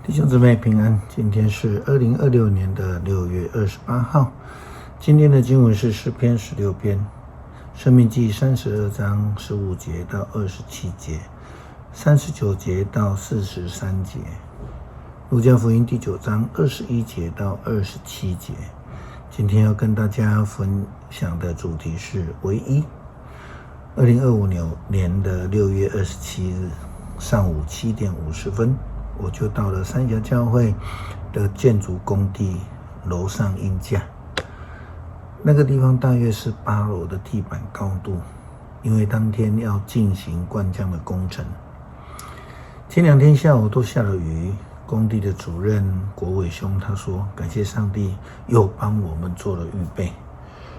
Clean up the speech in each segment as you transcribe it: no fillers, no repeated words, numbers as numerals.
弟兄姊妹平安，今天是2026年的6月28号。今天的经文是诗篇16篇，申命记32章15节到27节，39节到43节，路加福音第9章21节到27节。今天要跟大家分享的主题是唯一。2025年的6月27日上午7点50分，我就到了三峡教会的建筑工地楼上鹰架。那个地方大约是8楼的地板高度，因为当天要进行灌浆的工程。前2天下午都下了雨，工地的主任国伟兄他说，感谢上帝又帮我们做了预备，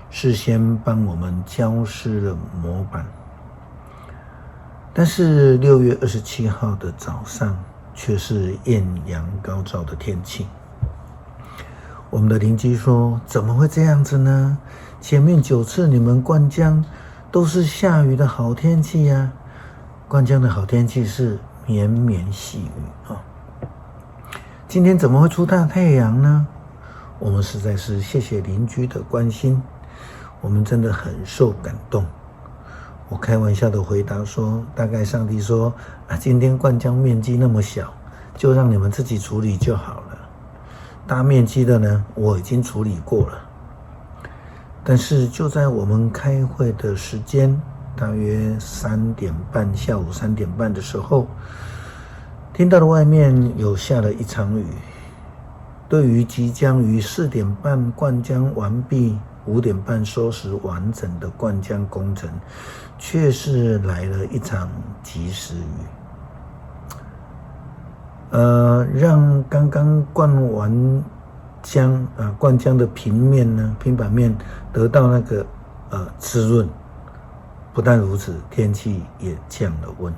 事先帮我们浇湿了模板。但是6月27号的早上却是艳阳高照的天气。我们的邻居说，怎么会这样子呢？前面9次你们灌浆都是下雨的好天气呀。灌浆的好天气是绵绵细雨啊。今天怎么会出大太阳呢？我们实在是谢谢邻居的关心，我们真的很受感动。我开玩笑的回答说，大概上帝说今天灌浆面积那么小，就让你们自己处理就好了。大面积的呢，我已经处理过了。但是就在我们开会的时间，大约3点半，下午3点半的时候，听到了外面有下了一场雨。对于即将于4点半灌浆完毕，5点半收拾完整的灌浆工程，却是来了一场及时雨。让刚刚灌完浆灌浆的平板面得到那个滋润。不但如此，天气也降了温。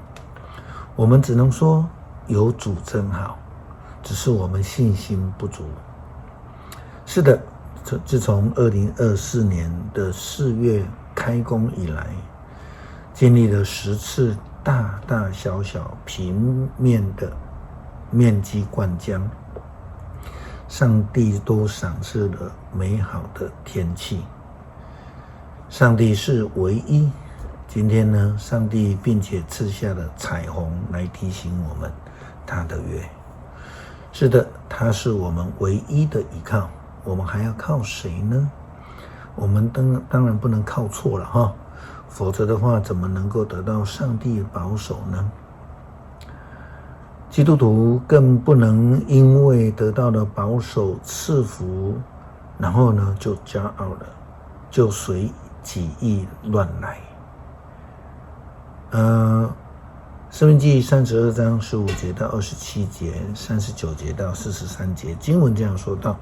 我们只能说有主真好，只是我们信心不足。是的，自从2024年的4月开工以来，经历了10次大大小小平面的面积灌浆，上帝都赏赐了美好的天气。上帝是唯一。今天呢，上帝并且赐下了彩虹来提醒我们他的约。是的，他是我们唯一的依靠，我们还要靠谁呢？我们当然不能靠错了哈，否则的话怎么能够得到上帝的保守呢？基督徒更不能因为得到了保守赐福，然后呢就骄傲了，就随己意乱来。申命记32章15节到27节，39节到43节，经文这样说道：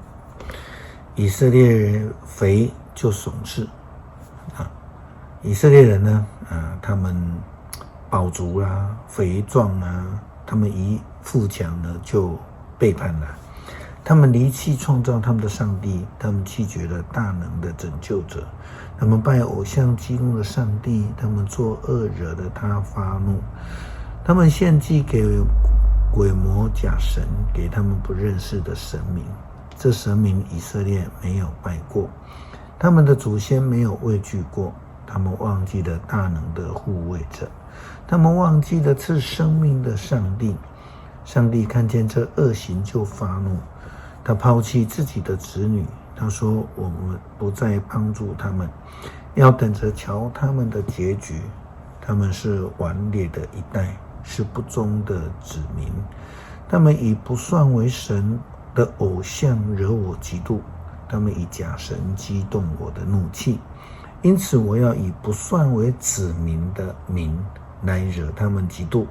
以色列人肥就耸视以色列人呢他们饱足肥壮他们一富强呢就背叛了。他们离弃创造他们的上帝，他们弃绝了大能的拯救者，他们拜偶像激怒了上帝，他们作恶惹了他发怒，他们献祭给鬼魔假神，给他们不认识的神明。这神明以色列没有拜过，他们的祖先没有畏惧过，他们忘记了大能的护卫者，他们忘记了赐生命的上帝。上帝看见这恶行就发怒，他抛弃自己的子女，他说我们不再帮助他们，要等着瞧他们的结局。他们是顽劣的一代，是不忠的子民，他们以不算为神的偶像惹我嫉妒，他们以假神激动我的怒气，因此我要以不算为子民的民来惹他们嫉妒，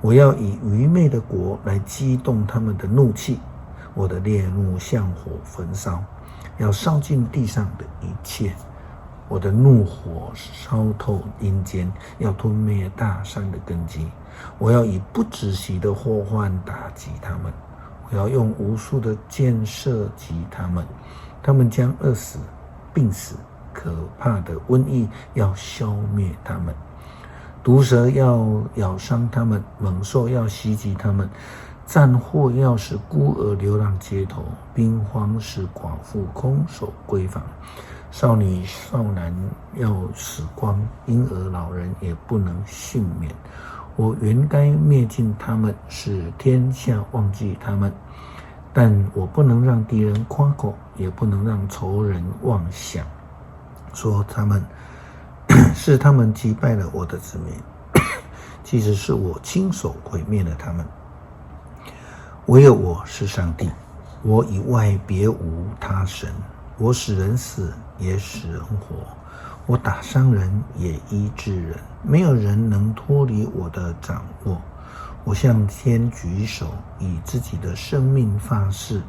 我要以愚昧的国来激动他们的怒气。我的烈怒像火焚烧，要烧尽地上的一切。我的怒火烧透阴间，要吞灭大山的根基。我要以不止息的祸患打击他们，我要用无数的箭射击他们。他们将饿死、病死，可怕的瘟疫要消灭他们。毒蛇要咬伤他们，猛兽要袭击他们，战祸要使孤儿流浪街头，兵荒使寡妇空手归房。少女少男要死光，婴儿老人也不能幸免。我原该灭尽他们，使天下忘记他们，但我不能让敌人夸口，也不能让仇人妄想，说他们是他们击败了我的子民，其实是我亲手毁灭了他们。唯有我是上帝，我以外别无他神。我使人死，也使人活；我打伤人，也医治人。没有人能脱离我的掌握。我向天举手，以自己的生命发誓：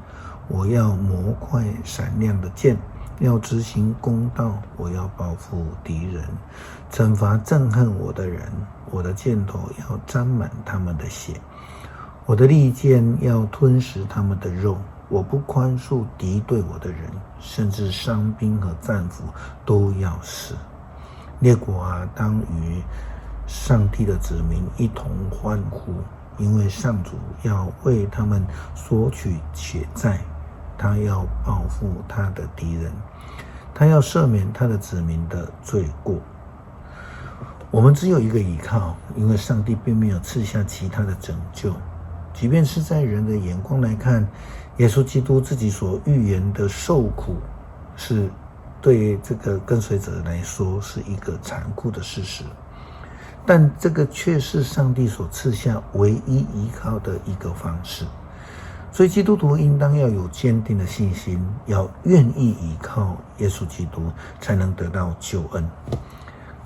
我要磨快闪亮的剑，要执行公道。我要报复敌人，惩罚憎恨我的人。我的箭头要沾满他们的血，我的利剑要吞食他们的肉。我不宽恕敌对我的人，甚至伤兵和战俘都要死。列国啊，当与上帝的子民一同欢呼，因为上主要为他们索取血债，他要报复他的敌人，他要赦免他的子民的罪过。我们只有一个依靠，因为上帝并没有赐下其他的拯救。即便是在人的眼光来看，耶稣基督自己所预言的受苦，是对这个跟随者来说是一个残酷的事实，但这个却是上帝所赐下唯一依靠的一个方式。所以基督徒应当要有坚定的信心，要愿意依靠耶稣基督，才能得到救恩。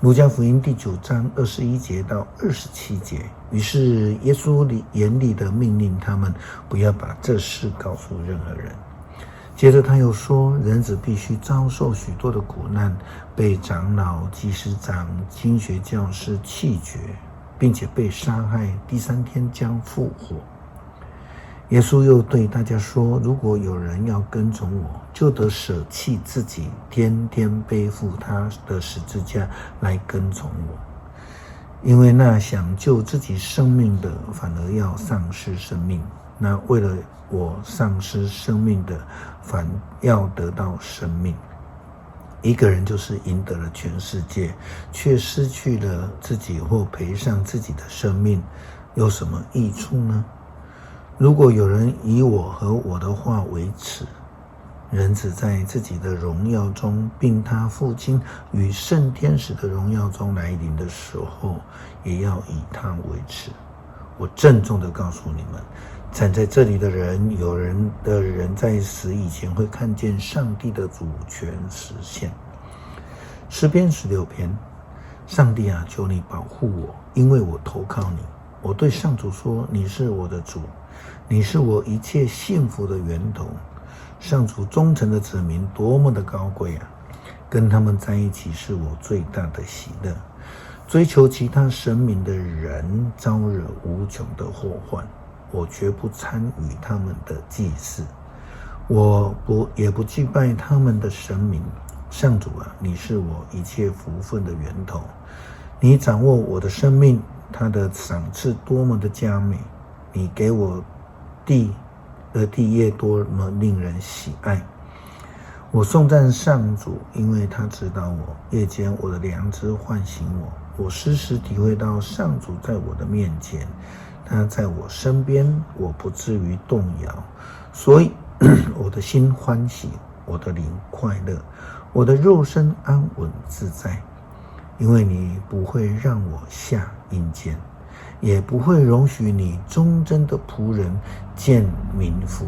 路加福音第9章21节到27节，于是耶稣严厉地命令他们不要把这事告诉任何人。接着他又说，人子必须遭受许多的苦难，被长老、祭司长、经学教师弃绝，并且被杀害，第3天将复活。耶稣又对大家说，如果有人要跟从我，就得舍弃自己，天天背负他的十字架来跟从我。因为那想救自己生命的，反而要丧失生命；那为了我丧失生命的，反要得到生命。一个人就是赢得了全世界，却失去了自己或赔上自己的生命，有什么益处呢？如果有人以我和我的话为耻，人子在自己的荣耀中，并他父亲与圣天使的荣耀中来临的时候，也要以他为耻。我郑重地告诉你们，站在这里的人，有人在死以前会看见上帝的主权实现。诗篇16篇，上帝啊，求你保护我，因为我投靠你。我对上主说，你是我的主，你是我一切幸福的源头。上主忠诚的子民多么的高贵啊！跟他们在一起是我最大的喜乐。追求其他神明的人招惹无穷的祸患，我绝不参与他们的祭祀，我也不祭拜他们的神明。上主啊，你是我一切福分的源头，你掌握我的生命，他的赏赐多么的佳美，你给我地业多么令人喜爱。我颂赞上主，因为他指导我，夜间我的良知唤醒我。我时时体会到上主在我的面前，他在我身边，我不至于动摇。所以我的心欢喜，我的灵快乐，我的肉身安稳自在。因为你不会让我下阴间，也不会容许你忠贞的仆人见冥府。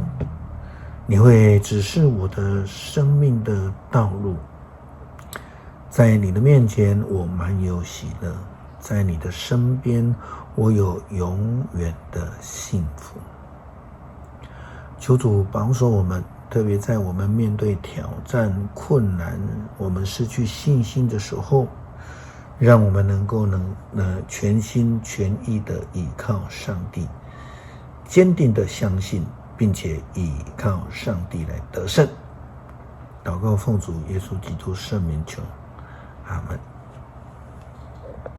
你会指示我的生命的道路，在你的面前我满有喜乐，在你的身边我有永远的幸福。求主保守我们，特别在我们面对挑战困难，我们失去信心的时候，让我们能够全心全意的倚靠上帝，坚定的相信，并且倚靠上帝来得胜。祷告奉主耶稣基督圣名求，阿们。